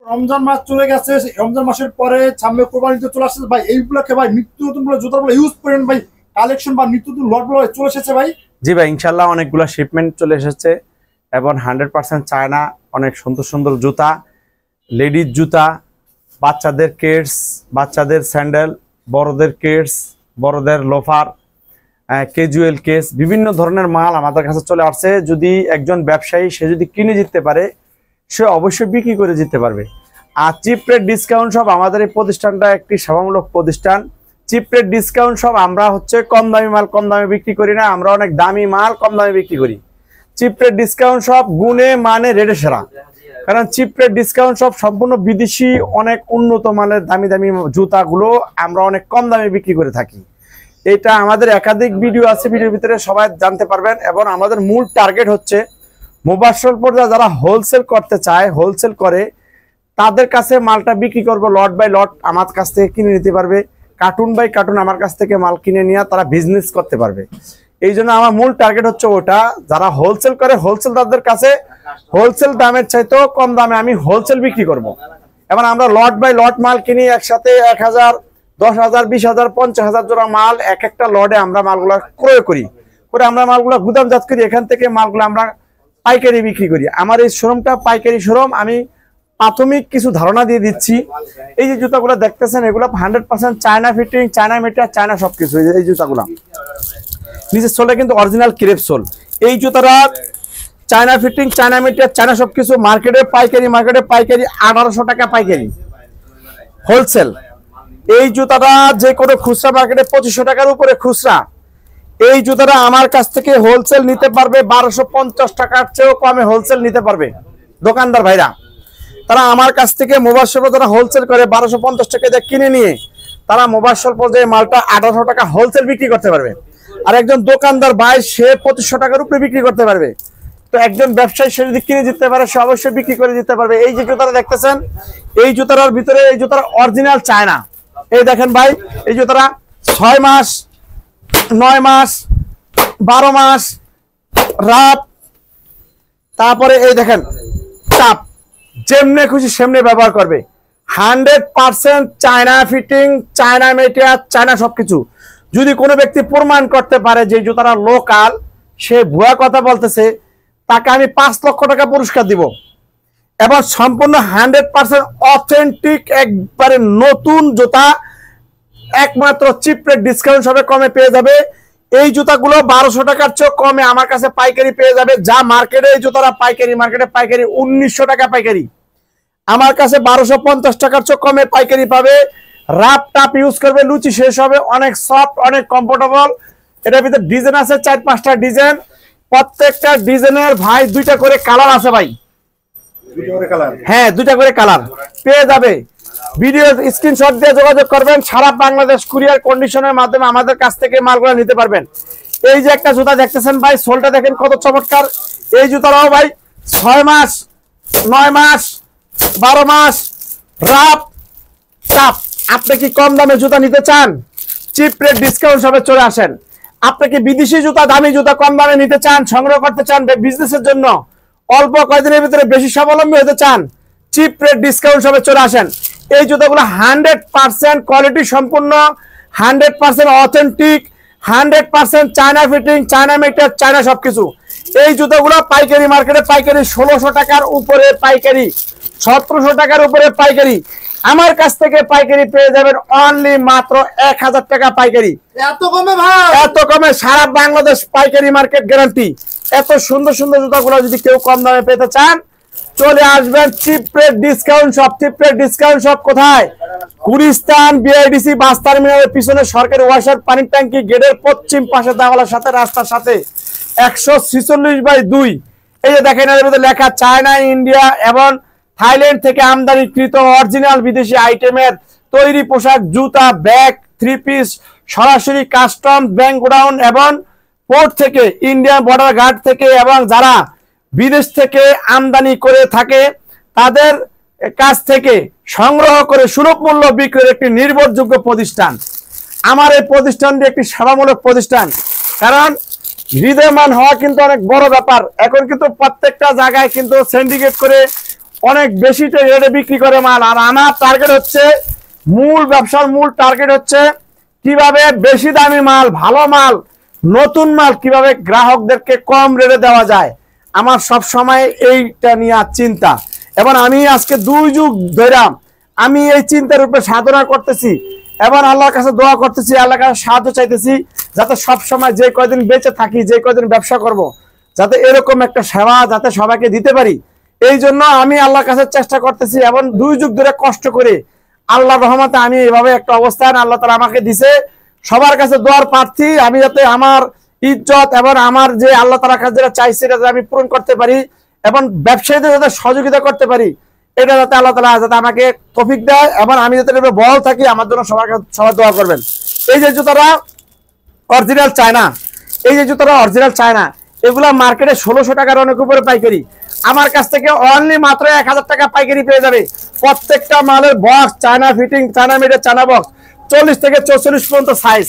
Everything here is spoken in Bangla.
রমজান মাস চলে গেছে, রমজান মাসের পরে সামনে কোরবানি ঈদ চলে আসছে ভাই। এইগুলোকে ভাই নিত্য নতুন জুতাগুলো ইউজ করেন ভাই, কালেকশন বা নিত্য নতুন লটগুলো চলে এসেছে ভাই। জি ভাই, ইনশাল্লাহ অনেকগুলো শিপমেন্ট চলে এসেছে এবং 100% চায়না, অনেক সুন্দর সুন্দর জুতা, লেডিজ জুতা, বাচ্চাদের কিডস, বাচ্চাদের স্যান্ডেল, বড়দের কিডস, বড়দের লোফার, ক্যাজুয়াল কেস, বিভিন্ন ধরনের মাল আমাদের কাছে চলে আসছে। যদি একজন ব্যবসায়ী সে যদি কিনে জিততে পারে, সে অবশ্যই বিক্রি করে জিততে পারবে। আর চিপ রেট ডিসকাউন্ট সব, আমাদের এই প্রতিষ্ঠানটা একটি সেবামূলক প্রতিষ্ঠান। চিপ রেট ডিসকাউন্ট সব, আমরা হচ্ছে কম দামি মাল কম দামে বিক্রি করি না, আমরা অনেক দামি মাল কম দামে বিক্রি করি। চিপ রেট ডিসকাউন্ট সব গুণে মানে রেটে সেরা, কারণ চিপ রেট ডিসকাউন্ট সব সম্পূর্ণ বিদেশি অনেক উন্নত মানের দামি দামি জুতাগুলো আমরা অনেক কম দামে বিক্রি করে থাকি। এটা আমাদের একাধিক ভিডিও আছে, ভিডিওর ভিতরে সবাই জানতে পারবেন। এবং আমাদের মূল টার্গেট হচ্ছে মোবাশ্বের পর্যায়ে যারা হোলসেল করতে চায়, হোলসেল করে, তাদের কাছে মালটা বিক্রি করবো। লট বাই লট আমার কাছ থেকে কিনে নিতে পারবে, কার্টুন বাই কার্টুন আমার কাছ থেকে মাল কিনে নিয়ে তারা বিজনেস করতে পারবে। এই জন্য আমার মূল টার্গেট হচ্ছে ওটা, যারা হোলসেল করে হোলসেলদারদের কাছে হোলসেল দামের চাইতেও কম দামে আমি হোলসেল বিক্রি করব। এবং আমরা লট বাই লট মাল কিনি, একসাথে 1000, 10,000, 20,000, 50,000 জোড়া মাল এক একটা লটে আমরা মালগুলো ক্রয় করি, করে আমরা মালগুলো গুদামজাত করি। এখান থেকে মালগুলো আমরা পাইকারি বিক্রি করি। আমার এই শোরুমটা পাইকারি শোরুম। আমি প্রাথমিক কিছু ধারণা দিয়ে দিচ্ছি। এই যে জুতাগুলো দেখতেছেন, এগুলো 100% China fitting, China material, China সবকিছু। এই জুতাগুলো নিচের সোলটা কিন্তু অরিজিনাল ক্রেপ সোল। এই জুতাটা China fitting, China material, China সবকিছু। মার্কেটে পাইকারি 1800 টাকা পাইকারি, হোলসেল। এই জুতাটা যে কোনো খুচরা মার্কেটে 2500 টাকার উপরে খুচরা। এই জুতাটা আমার কাছ থেকে হোলসেল নিতে পারবে 1250 টাকার চেয়েও কমে হোলসেল নিতে পারবে দোকানদার ভাইরা। তারা আমার কাছ থেকে মোবাশ্বের যারা হোলসেল করে 1250 টাকা দিয়ে কিনে নিয়ে তারা মোবাশ্বের পর্যায়ে মালটা 1800 টাকা হোলসেল বিক্রি করতে পারবে। আর একজন দোকানদার ভাই সে 2500 টাকার উপরে বিক্রি করতে পারবে। তো একজন ব্যবসায়ী সে যদি কিনে দিতে পারে, সে অবশ্যই বিক্রি করে দিতে পারবে। এই যে জুতাটা দেখতেছেন, এই জুতার ভিতরে এই জুতার অরিজিনাল চায়না। এই দেখেন ভাই, এই জুতাটা 6 মাস, 9 মাস, 12 মাস রাত, তারপরে এই দেখেন চাপ, যেমনে খুশি সেমনে ব্যবহার করবে। 100% China fitting, China material, China সবকিছু। যদি কোনো ব্যক্তি প্রমাণ করতে পারে যে জুতাটা লোকাল, সে ভুয়া কথা বলতেছে, তাকে আমি 5 লক্ষ টাকা পুরস্কার দিব। এবং সম্পূর্ণ 100% অথেন্টিক একবারে নতুন জুতা একমাত্র চিপ রেট ডিসকাউন্ট সবে কমে পেয়ে যাবে। এই জুতাগুলো 1200 টাকার চেয়ে কমে আমার কাছে পাইকারি পেয়ে যাবে। যা মার্কেটে এই জুতারা পাইকারি, মার্কেটে পাইকারি 1900 টাকা পাইকারি, আমার কাছে 1250 টাকার চেয়ে কমে পাইকারি পাবে। রাপ টাপ ইউজ করবে, লুচি শেষ হবে, অনেক সফট, অনেক কমফোর্টেবল। এটার ভিতরে ডিজাইন আছে 4-5টা ডিজাইন। প্রত্যেকটা ডিজাইনের ভাই 2টা করে কালার আছে ভাই। হ্যাঁ, 2টা করে কালার পেয়ে যাবে। ভিডিও স্ক্রিনশট দিয়ে যোগাযোগ করবেন। সারা বাংলাদেশ কুরিয়ার কন্ডিশনের মাধ্যমে আমাদের কাছ থেকে মালগুলো নিতে পারবেন। এই যে একটা জুতা দেখতেছেন ভাই, সোলটা দেখেন কত চমৎকার। এই জুতাটাও ভাই 6 মাস, 9 মাস, 12 মাস রাপ টাপ। আপনি কি কম দামে জুতা নিতে চান? চিপ রেট ডিসকাউন্ট সবে চলে আসেন। আপনি কি বিদেশি জুতা, দামি জুতা কম দামে নিতে চান, সংগ্রহ করতে চান বিজনেসের জন্য, অল্প কয়েকদিনের ভিতরে বেশি স্বাবলম্বী হতে চান? চিপ রেট ডিসকাউন্ট সবে চলে আসেন। এই জুতাগুলো 100% কোয়ালিটি সম্পূর্ণ, 100% authentic, 100% China fitting, China material, China সবকিছু। এই জুতাগুলো পাইকারি মার্কেটে পাইকারি 1600 টাকার উপরে পাইকারি, 1700 টাকার উপরে পাইকারি। আমার কাছ থেকে পাইকারি পেয়ে যাবেন অনলি মাত্র 1000 টাকা পাইকারি। এত কমে ভাই, এত কমে সারা বাংলাদেশ পাইকারি মার্কেট গ্যারান্টি। এত সুন্দর সুন্দর জুতাগুলো যদি কেউ কম দামে পেতে চান, চলে আসবেন chip rate discount shop. Chip rate discount shop কোথায়? গুলিস্তান বিআইডিসি বাস টার্মিনালের পিছনে সরকারি ওয়াসার পানির ট্যাঙ্কি গেটের পশ্চিম পাশে দেওয়ালের সাথে, রাস্তার সাথে 146/2। এই যে দেখেন, এর মধ্যে লেখা চায়না, ইন্ডিয়া এবং থাইল্যান্ড থেকে আমদানিকৃত অরিজিনাল বিদেশি আইটেমের তৈরি পোশাক, জুতা, ব্যাগ, 3 পিস সরাসরি কাস্টম, ব্যাংক গোডাউন এবং পোর্ট থেকে, ইন্ডিয়ান বর্ডার গার্ড থেকে এবং যারা বিদেশ থেকে আমদানি করে থাকে তাদের কাছ থেকে সংগ্রহ করে সুলভ মূল্য বিক্রির একটি নির্ভরযোগ্য প্রতিষ্ঠান। আমার এই প্রতিষ্ঠানটি একটি সেবামূলক প্রতিষ্ঠান। কারণ হৃদয়মান হওয়া কিন্তু অনেক বড় ব্যাপার। এখন কিন্তু প্রত্যেকটা জায়গায় কিন্তু সিন্ডিকেট করে অনেক বেশি রেটে বিক্রি করে মাল। আর আমার টার্গেট হচ্ছে, মূল ব্যবসার মূল টার্গেট হচ্ছে কিভাবে বেশি দামি মাল, ভালো মাল, নতুন মাল কিভাবে গ্রাহকদেরকে কম রেটে দেওয়া যায়। আমার সব সময় এইটা নিয়ে চিন্তা, এবং আমি আজকে 2 যুগ ধরে আমি এই চিন্তার উপরে সাধনা করতেছি, এবং আল্লাহর কাছে দোয়া করতেছি, আল্লাহর কাছে সাহায্য চাইতেছি, যাতে সব সময় যে কয়দিন বেঁচে থাকি, যে কয়দিন ব্যবসা করব, যাতে এরকম একটা সেবা যাতে সবাইকে দিতে পারি। এই জন্য আমি আল্লাহর কাছে চেষ্টা করতেছি, এবং 2 যুগ ধরে কষ্ট করে আল্লাহর রহমতে আমি এইভাবে একটা অবস্থান আল্লাহ তাআলা আমাকে দিছে। সবার কাছে দোয়ার প্রার্থী আমি, যাতে আমার ইজ্জত এবং আমার যে আল্লাহ তাআলার কাছে যেটা চাইছে এটা আমি পূরণ করতে পারি, এবং ব্যবসায়ীদের যাতে সহযোগিতা করতে পারি, এটা যাতে আল্লাহ তাআলা যাতে আমাকে তৌফিক দেয়, এবং আমি যাতে এভাবে বল থাকি। আমার জন্য সবাই দোয়া করবেন। এই যে জুতাটা অরিজিনাল চায়না, এই যে জুতাটা অরিজিনাল চায়না, এগুলা মার্কেটে 1600 টাকার অনেক উপরে পাইকারি। আমার কাছ থেকে অনলি মাত্র 1000 টাকা পাইকারি পেয়ে যাবে। প্রত্যেকটা মালের বক্স চায়না ফিটিং, চায়না মেডের চায়না বক্স, 40 থেকে 44 পর্যন্ত সাইজ।